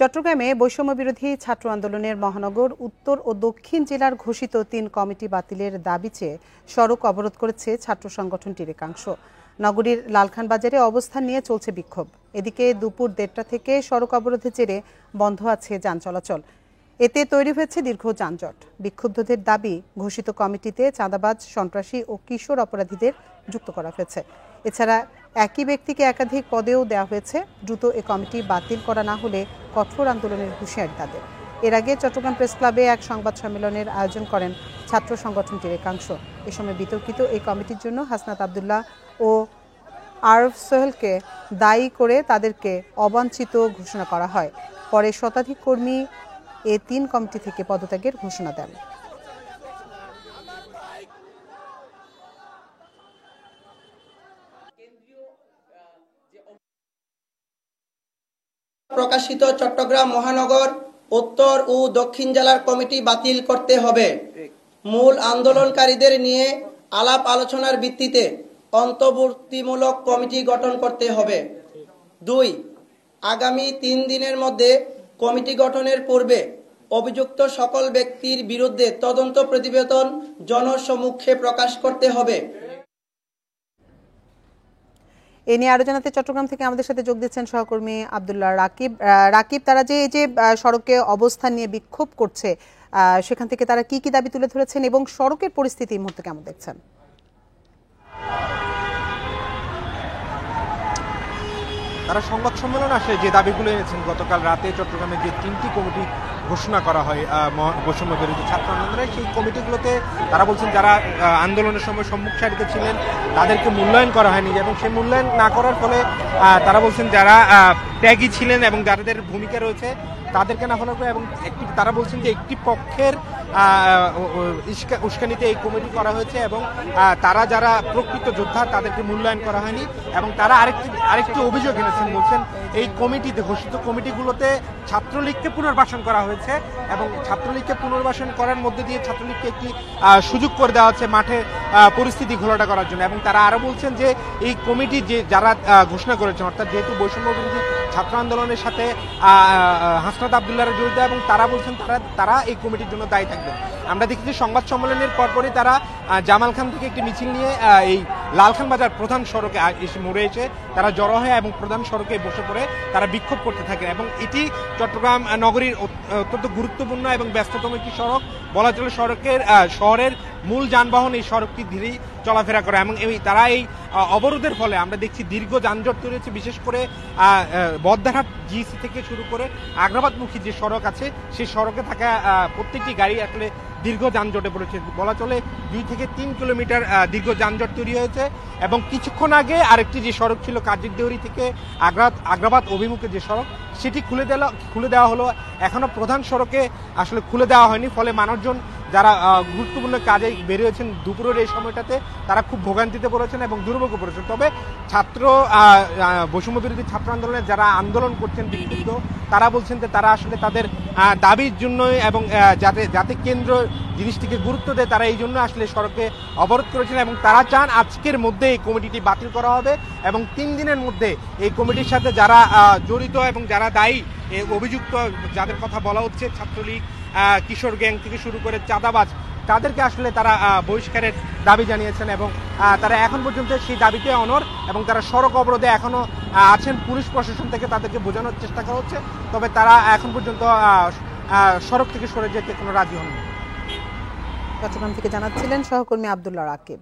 চট্টগ্রামে বৈষম্য বিরোধী ছাত্র আন্দোলনের মহানগর উত্তর ও দক্ষিণ জেলার ঘোষিত ৩ কমিটি বাতিলের দাবি চেয়ে সড়ক অবরোধ করেছে ছাত্র সংগঠনটির একাংশ। নগরীর লালখান বাজারে অবস্থান নিয়ে চলছে বিক্ষোভ। এদিকে দুপুর ১:৩০ থেকে সড়ক অবরোধের জেরে বন্ধ আছে যান চলাচল। এতে তৈরি হয়েছে দীর্ঘ যানজট। বিক্ষুব্ধদের দাবি, ঘোষিত কমিটিতে চাঁদাবাজ, সন্ত্রাসী ও কিশোর অপরাধীদের যুক্ত করা হয়েছে। এছাড়া একই ব্যক্তিকে একাধিক পদেও দেওয়া হয়েছে। দ্রুত এ কমিটি বাতিল করা না হলে কঠোর আন্দোলনের হুঁশিয়ারি তাদের। এর আগে চট্টগ্রাম প্রেস ক্লাবে এক সংবাদ সম্মেলনের আয়োজন করেন ছাত্র সংগঠনটির একাংশ। এ সময় বিতর্কিত এই কমিটির জন্য হাসনাত আবদুল্লাহ ও আরফ সোহেলকে দায়ী করে তাদেরকে অবাঞ্ছিত ঘোষণা করা হয়। পরে শতাধিক কর্মী এ ৩ কমিটি থেকে পদত্যাগের ঘোষণা দেন। প্রকাশিত চট্টগ্রাম মহানগর উত্তর ও দক্ষিণ জেলার কমিটি বাতিল করতে হবে। মূল আন্দোলনকারীদের নিয়ে আলাপ আলোচনার ভিত্তিতে অন্তর্বর্তীমূলক কমিটি গঠন করতে হবে। ২. আগামী ৩ দিনের মধ্যে কমিটি গঠনের পূর্বে অভিযুক্ত সকল ব্যক্তির বিরুদ্ধে তদন্ত প্রতিবেদন জনসমক্ষে প্রকাশ করতে হবে। এ নিয়ে আরো জানাতে চট্টগ্রাম থেকে আমাদের সাথে যোগ দিচ্ছেন সহকর্মী আব্দুল্লাহ রাকিব। রাকিব, তারা যে এই যে সড়কে অবস্থান নিয়ে বিক্ষোভ করছে, সেখান থেকে তারা কি কি দাবি তুলে ধরেছেন এবং সড়কের পরিস্থিতি এই মুহূর্তে কেমন দেখছেন? তারা সংবাদ সম্মেলন আসে যে দাবিগুলো এনেছেন গতকাল রাতে চট্টগ্রামে যে 3টি কমিটি ঘোষণা করা হয় বৈষম্য বিরোধী ছাত্র আন্দোলনের, সেই কমিটিগুলোতে তারা বলছেন যারা আন্দোলনের সময় সম্মুখ সারিতে ছিলেন তাদেরকে মূল্যায়ন করা হয়নি, এবং সেই মূল্যায়ন না করার ফলে তারা বলছেন যারা ত্যাগী ছিলেন এবং যাদের ভূমিকা রয়েছে তাদেরকে না ফলো করে, এবং তারা বলছেন যে একটি পক্ষের উস্কানিতে এই কমিটি করা হয়েছে এবং তারা যারা প্রকৃত যোদ্ধা তাদেরকে মূল্যায়ন করা হয়নি। এবং তারা আরেকটি অভিযোগ এনেছেন, বলছেন এই কমিটিতে, ঘোষিত কমিটিগুলোতে ছাত্রলীগকে পুনর্বাসন করা হয়েছে এবং ছাত্রলীগকে পুনর্বাসন করার মধ্যে দিয়ে ছাত্রলীগকে একটি সুযোগ করে দেওয়া হচ্ছে মাঠে পরিস্থিতি ঘোলাটা করার জন্য। এবং তারা আরো বলছেন যে এই কমিটি যে যারা ঘোষণা করেছেন, অর্থাৎ যেহেতু বৈষম্য বিরোধী ছাত্র আন্দোলনের সাথে হাসনাত আবদুল্লাহর জড়িত, এবং তারা বলছেন তারা এই কমিটির জন্য দায়ী থাকবেন। আমরা দেখেছি সংবাদ সম্মেলনের পরপরই তারা জামাল খান থেকে একটি মিছিল নিয়ে এই লালখান বাজার প্রধান সড়কে এসে মোড়ে এসে তারা জড়ো হয় এবং প্রধান সড়কে বসে পড়ে তারা বিক্ষোভ করতে থাকে। এবং এটি চট্টগ্রাম নগরীর অত্যন্ত গুরুত্বপূর্ণ এবং ব্যস্ততম একটি সড়ক বলা চলে। শহরের মূল যানবাহন এই সড়কটি ধীরেই চলাফেরা করে, এবং তারা এই অবরোধের ফলে আমরা দেখছি দীর্ঘ যানজট তৈরি হচ্ছে। বিশেষ করে বদ্দারহাট জিসি থেকে শুরু করে আগ্রাবাদমুখী যে সড়ক আছে সেই সড়কে থাকা প্রত্যেকটি গাড়ি আসলে দীর্ঘ যানজটে পড়েছে। বলা চলে 2 থেকে 3 কিলোমিটার দীর্ঘ যানজট তৈরি হয়েছে। এবং কিছুক্ষণ আগে আরেকটি যে সড়ক ছিল কাজির দেউরি থেকে আগ্রাবাদ অভিমুখে যে সড়ক, সেটি খুলে দেওয়া হলো। এখনো প্রধান সড়কে আসলে খুলে দেওয়া হয়নি, ফলে মানুষজন যারা গুরুত্বপূর্ণ কাজে বেরিয়েছেন দুপুরের এই সময়টাতে তারা খুব ভোগান্তিতে পড়েছেন এবং দুর্ভোগে পড়েছেন। তবে বৈষম্য বিরোধী ছাত্র আন্দোলনের যারা আন্দোলন করছেন বিক্ষুব্ধ, তারা বলছেন যে তারা আসলে তাদের দাবির জন্যই এবং যাতে কেন্দ্র জিনিসটিকে গুরুত্ব দেয় তারা এই জন্য আসলে সড়কে অবরোধ করেছেন। এবং তারা চান আজকের মধ্যে এই কমিটিটি বাতিল করা হবে এবং 3 দিনের মধ্যে এই কমিটির সাথে যারা জড়িত এবং যারা দায়ী, অভিযুক্ত যাদের কথা বলা হচ্ছে ছাত্রলীগ, কিশোর গ্যাং থেকে শুরু করে চাঁদাবাজ, তাদেরকে আসলে তারা বহিষ্কারের দাবি জানিয়েছেন। এবং তারা এখন পর্যন্ত সেই দাবিতে অনড় এবং তারা সড়ক অবরোধে এখনো আছেন। পুলিশ প্রশাসন থেকে তাদেরকে বোঝানোর চেষ্টা করা হচ্ছে, তবে তারা এখন পর্যন্ত সড়ক থেকে সরে যেতে কোনো রাজি হননি। চট্টগ্রাম থেকে জানাচ্ছিলেন সহকর্মী আব্দুল্লাহ রাকিব।